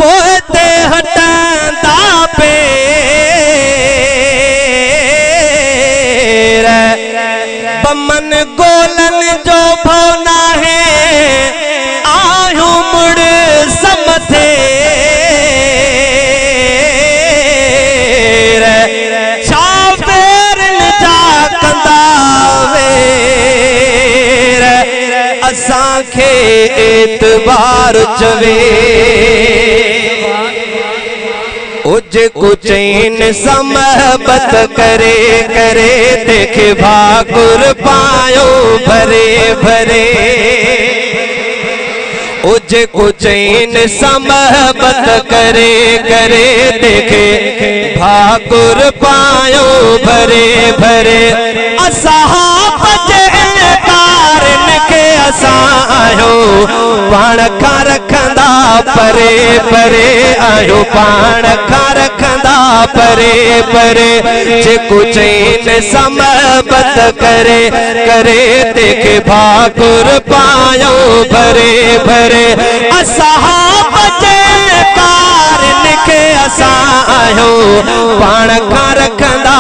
पोते हटंदा पेर बमन गोलन जो भवना है आयो मुड़ समथे असांखे एतबार चवे उजे कुचैन समहबत करे करे देखे भाकुर पायो भरे भरे उजे कुचैन समहबत करे करे देखे भाकुर पायो भरे भरे असां आयो पाण खां रखंदा परे परे आयो पाण खां रखंदा परे परे जेको चैन समहबत करे करे देखे भाकुर पायो भरे भरे असां बचे कारन के असां आयो पाण खां रखंदा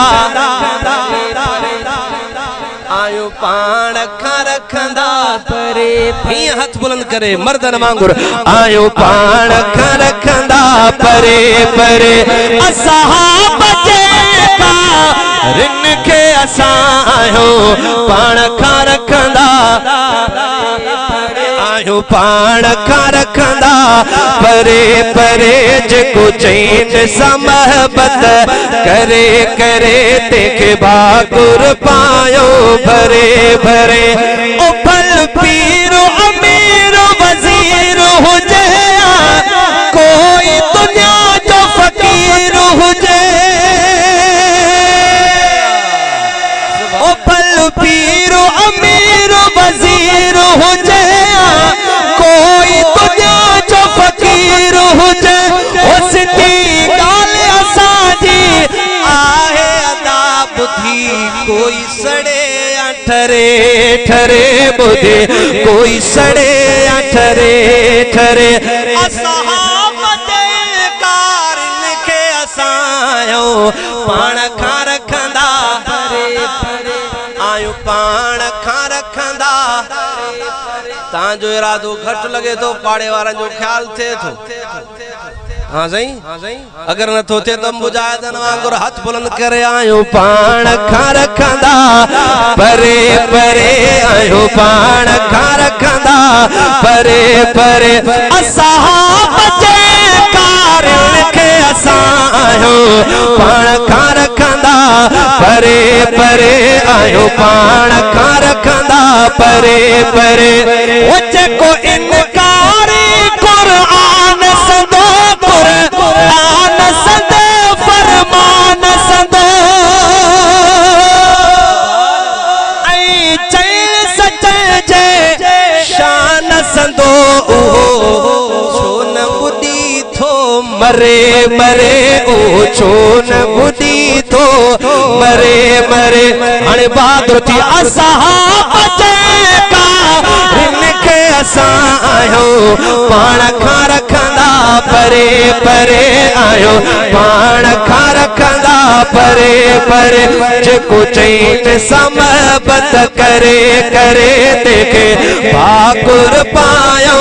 आयो पाण खां रखंदा परे हीअं हथ बुलंद करे मर्दन वांगुर आयो पाण खां रखंदा परे परे असां बचे कारन के असां आयो पाण खां रखंदा आयो पाण खां रखंदा परे परे जेको चैन समहबत करे करे तंहिंखे भाकुर पायो भरे भरे ओ फल पीरो अमीर वज़ीर हुजे कोई दुनिया जो फ़कीर हुजे ओ फल पीरो अमीर वज़ीर हुजे कोई दुनिया जो फ़कीर हुजे उसकी गाल्हि असांजी आहे अदा बुधी कोई सड़े ठरे ठरे बुधे कोई सड़े ठरे ठरे असां बचे कारन के असां पाण खां रखंदा आयो पाण खां रखंदा तव्हांजो इरादो घट लगे तो पाड़े वारनि जो ख्याल थे तो हाँ सही अगर न तो थे तुम मुजाहिदन वांगुर हाथ बुलंद करे आयो पाण खां रखंदा परे परे आयो पाण खां रखंदा परे परे असां बचे कारन के असां आयो पाण खां रखंदा परे परे आयो पाण खां रखंदा परे परे ओ जेको इनकारी कुरान संदो कुरान संदे फरमान संदो ऐ चैन सच जे शान संदो छो न बुधी थो मरे मरे ओ छो न बुधी थो मरे मरे हाणे बहादुर थी असां बचे कारन के असां आयो पाण खां रखंदा परे परे आयो पाण खां रखंदा परे परे जेको चैन समहबत करे करे देखे भाकुर पायो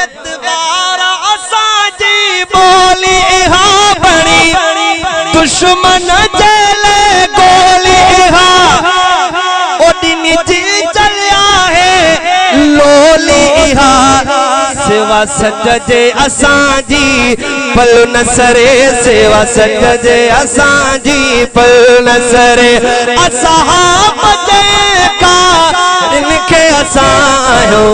एतबार असांजी बोली इहा बणी दुश्मन जेले गोली इहा ओडी निजी चलिया है लोली इहा सेवा सच जे असांजी पल न सरे सेवा सच जे असांजी पल न सरे असां बचे कारन के असां आयो